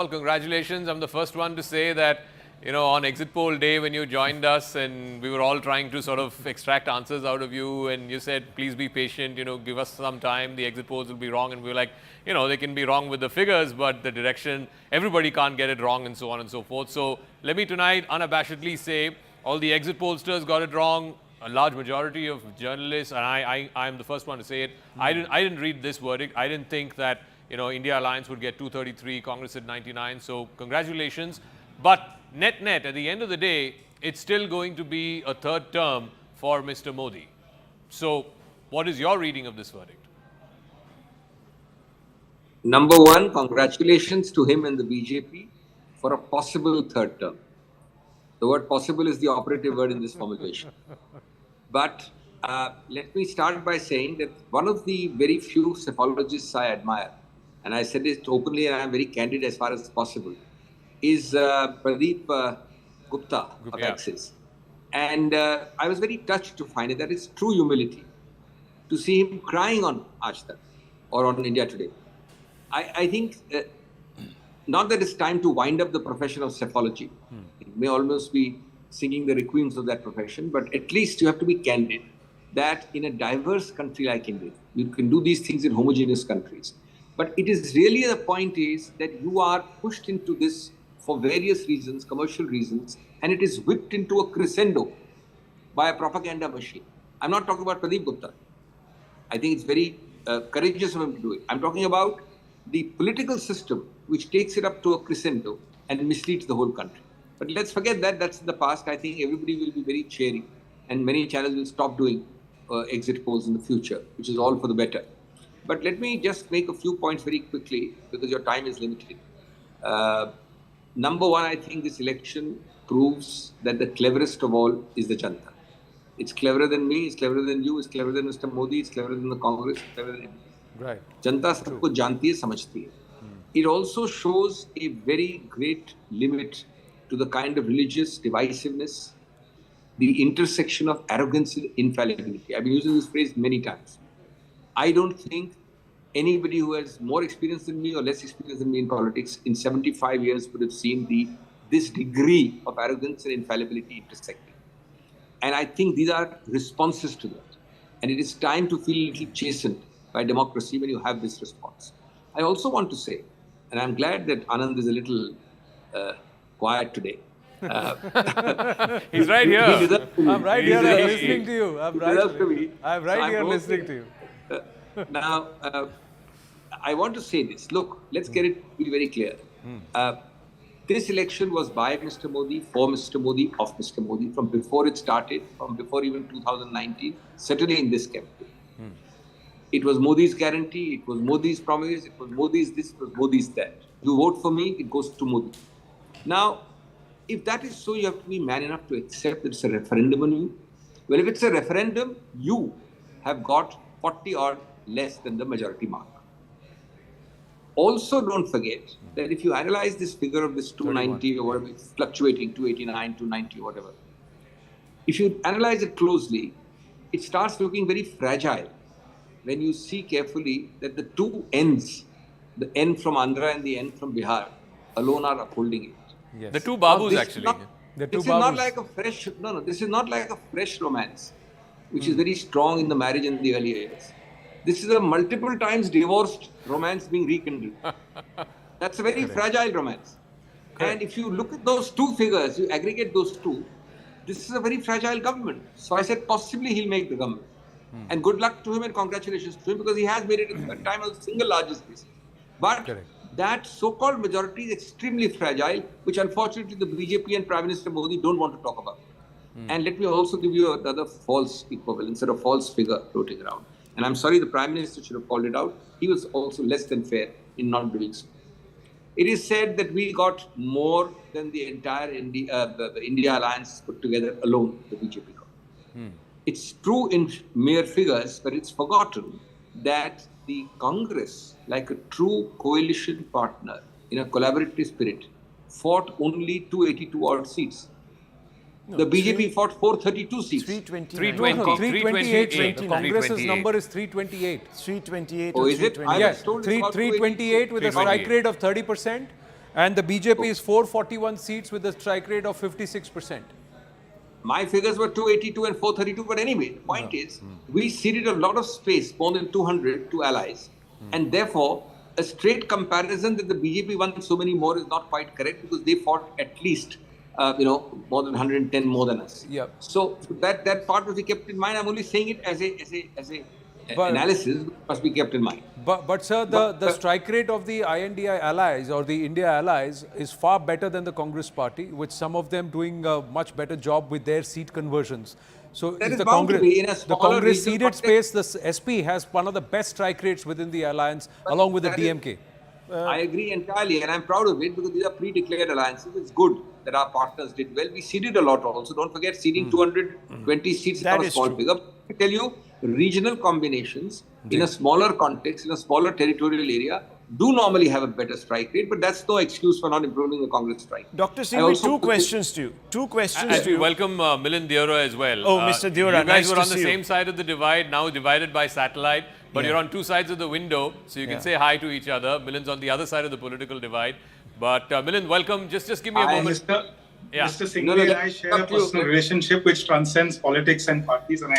Well, congratulations. I'm the first one to say that, on exit poll day when you joined us and we were all trying to sort of extract answers out of you and you said, please be patient, give us some time, the exit polls will be wrong. And we were like, they can be wrong with the figures, but the direction, everybody can't get it wrong and so on and so forth. So let me tonight unabashedly say all the exit pollsters got it wrong. A large majority of journalists, and I'm the first one to say it, I didn't read this verdict. I didn't think that India Alliance would get 233, Congress at 99. So congratulations. But net, at the end of the day, it's still going to be a third term for Mr. Modi. So what is your reading of this verdict? Number one, congratulations to him and the BJP for a possible third term. The word possible is the operative word in this formulation. But let me start by saying that one of the very few psephologists I admire, and I said it openly and I'm very candid as far as possible, is Pradeep Gupta of Axis. And I was very touched to find it that it's true humility to see him crying on Aaj Tak or on India Today. I think not that it's time to wind up the profession of psephology. It may almost be singing the requiems of that profession, but at least you have to be candid that in a diverse country like India, you can do these things in homogeneous countries. But it is really the point is that you are pushed into this for various reasons, commercial reasons, and it is whipped into a crescendo by a propaganda machine. I'm not talking about Pradeep Gupta. I think it's very courageous of him to do it. I'm talking about the political system which takes it up to a crescendo and misleads the whole country. But let's forget that. That's in the past. I think everybody will be very cheery and many channels will stop doing exit polls in the future, which is all for the better. But let me just make a few points very quickly because your time is limited. Number one, I think this election proves that the cleverest of all is the Janta. It's cleverer than me, it's cleverer than you, it's cleverer than Mr. Modi, it's cleverer than the Congress, it's cleverer than everybody. Right. Janta sabko janti hai, samajhti hai. It also shows a very great limit to the kind of religious divisiveness, the intersection of arrogance and infallibility. I've been using this phrase many times. I don't think anybody who has more experience than me or less experience than me in politics in 75 years would have seen this degree of arrogance and infallibility intersecting. And I think these are responses to that. And it is time to feel a little chastened by democracy when you have this response. I also want to say, and I'm glad that Anand is a little quiet today. He's right here. I'm right here listening to you. I'm right here listening to you. Now, I want to say this. Look, let's get it be very clear. This election was by Mr. Modi, for Mr. Modi, of Mr. Modi, from before it started, from before even 2019, certainly in this campaign. It was Modi's guarantee, it was Modi's promise, it was Modi's this, it was Modi's that. You vote for me, it goes to Modi. Now, if that is so, you have to be man enough to accept that it's a referendum on you. Well, if it's a referendum, you have got 40 or less than the majority mark. Also, don't forget that if you analyze this figure of this 290 or whatever, it's fluctuating, 289, 290, whatever. If you analyze it closely, it starts looking very fragile when you see carefully that the two ends, the end from Andhra and the end from Bihar, alone are upholding it. Yes. The two Babus actually. This is not like a fresh, this is not like a fresh romance, which is very strong in the marriage in the early years. This is a multiple times divorced romance being rekindled. That's a very fragile romance. And if you look at those two figures, you aggregate those two, this is a very fragile government. So I said possibly he'll make the government. And good luck to him and congratulations to him because he has made it at the time of the single largest basis. But that so-called majority is extremely fragile, which unfortunately the BJP and Prime Minister Modi don't want to talk about. And let me also give you another false equivalence or a false figure floating around. And I'm sorry, the Prime Minister should have called it out. He was also less than fair in not doing so. It is said that we got more than the entire India Alliance put together alone, the BJP got. It's true in mere figures, but it's forgotten that the Congress, like a true coalition partner in a collaborative spirit, fought only 282 odd seats. The BJP fought 432 seats. 328. The Congress's number is 328. 328. Oh, is it? I was Yes, told it's about 328 with a strike rate of 30%. And the BJP is 441 seats with a strike rate of 56%. My figures were 282 and 432, but anyway, the point is, we ceded a lot of space, more than 200, to allies. And therefore, a straight comparison that the BJP won so many more is not quite correct, because they fought at least, more than 110 more than us. Yep. So that part must be kept in mind. I'm only saying it as a analysis must be kept in mind. But sir, the strike rate of the INDI allies or the India allies is far better than the Congress party, with some of them doing a much better job with their seat conversions. So That is the bound to Congress, be in a the smaller Congress regional ceded space, the SP has one of the best strike rates within the alliance, along with the DMK. I agree entirely, and I'm proud of it, because these are pre-declared alliances. It's good that our partners did well. We ceded a lot also. Don't forget, ceding 220 seats is not a small figure. I tell you, regional combinations in a smaller context, in a smaller territorial area, do normally have a better strike rate, but that's no excuse for not improving the Congress strike. Dr. Singhvi, two questions to you. Two questions to you. Welcome Milind Deora as well. Oh, Mr. Deora, you guys nice were to on the see same you. side of the divide, now divided by satellite, but you're on two sides of the window, so you can say hi to each other. Milind's on the other side of the political divide. But Milind, welcome. Just give me a moment. Mr. Singhvi and I share a personal relationship which transcends politics and parties, and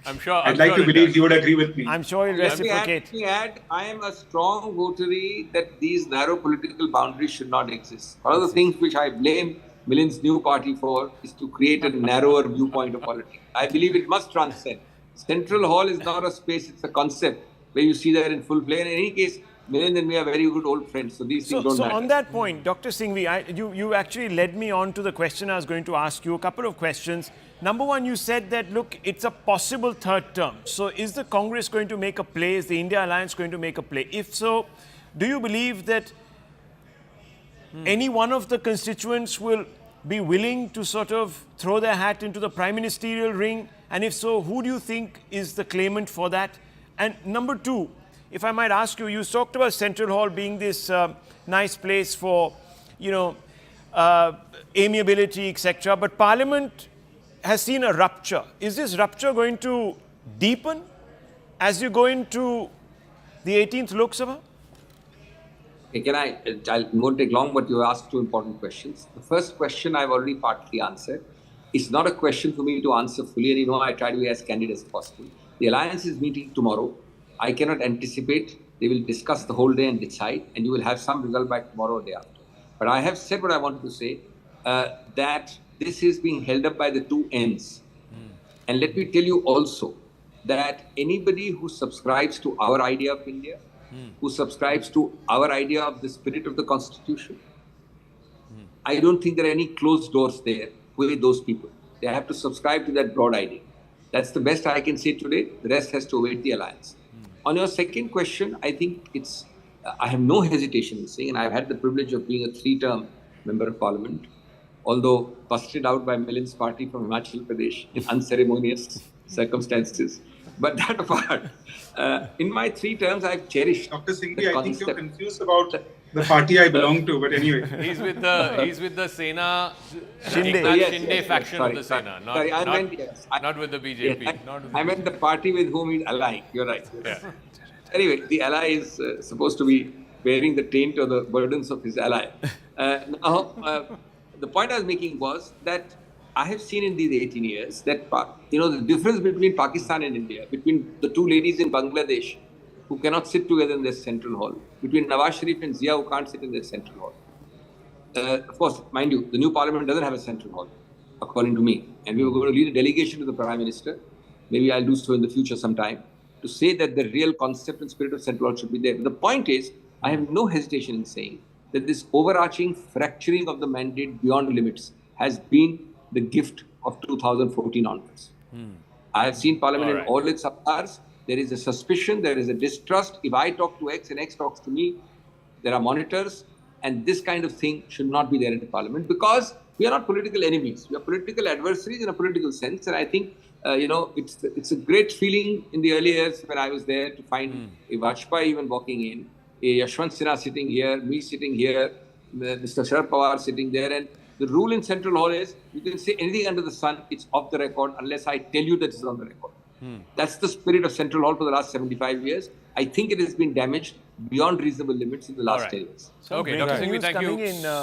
I'd like to believe you would agree with me. I'm sure you'll reciprocate. Let me add, I am a strong votary that these narrow political boundaries should not exist. One of the things which I blame Milind's new party for is to create a narrower viewpoint of politics. I believe it must transcend. Central Hall is not a space, it's a concept where you see that in full play. And in any case, Milind and me are very good old friends, so these things don't matter. So on that point, Dr. Singhvi, you actually led me on to the question I was going to ask you, a couple of questions. Number one, you said that, look, it's a possible third term. So is the Congress going to make a play? Is the India Alliance going to make a play? If so, do you believe that any one of the constituents will be willing to sort of throw their hat into the prime ministerial ring? And if so, who do you think is the claimant for that? And number two, if I might ask you, you talked about Central Hall being this nice place for, amiability, etc. But Parliament has seen a rupture. Is this rupture going to deepen as you go into the 18th Lok Sabha? Okay, I won't take long, but you asked two important questions. The first question I've already partly answered. It's not a question for me to answer fully, and I try to be as candid as possible. The Alliance is meeting tomorrow. I cannot anticipate. They will discuss the whole day and decide, and you will have some result by tomorrow or day after. But I have said what I wanted to say, that this is being held up by the two ends. And let me tell you also that anybody who subscribes to our idea of India, who subscribes to our idea of the spirit of the Constitution, I don't think there are any closed doors there with those people. They have to subscribe to that broad idea. That's the best I can say today. The rest has to await the Alliance. On your second question, I think I have no hesitation in saying, and I've had the privilege of being a 3-term member of Parliament, although busted out by Milind's party from Himachal Pradesh in unceremonious circumstances. But that apart, in my 3 terms, I've cherished. Dr. Singhvi, I think you're confused about the party I belong to, but anyway. He's with the Sena, Shinde faction of the Sena, not with the BJP. Yes, I meant the party with whom he's allying. You're right. Yes. Yeah. Anyway, the ally is supposed to be bearing the taint or the burdens of his ally. The point I was making was that I have seen in these 18 years that, the difference between Pakistan and India, between the two ladies in Bangladesh who cannot sit together in their central hall, between Nawaz Sharif and Zia who can't sit in their central hall. Of course, mind you, the new parliament doesn't have a central hall, according to me. And we were going to lead a delegation to the Prime Minister. Maybe I'll do so in the future sometime, to say that the real concept and spirit of central hall should be there. But the point is, I have no hesitation in saying that this overarching fracturing of the mandate beyond limits has been the gift of 2014 onwards. I have seen Parliament in all its avatars. There is a suspicion, there is a distrust. If I talk to X and X talks to me, there are monitors, and this kind of thing should not be there in the Parliament, because we are not political enemies. We are political adversaries in a political sense. And I think, it's a great feeling in the early years when I was there to find a Vajpayee even walking in, a Yashwant Sinha sitting here, me sitting here, Mr. Sharad Pawar sitting there. And the rule in Central Hall is, you can say anything under the sun, it's off the record unless I tell you that it's on the record. That's the spirit of Central Hall for the last 75 years. I think it has been damaged beyond reasonable limits in the last All right. 10 years. Okay, Breaking Dr. Singhvi, news thank you. coming in,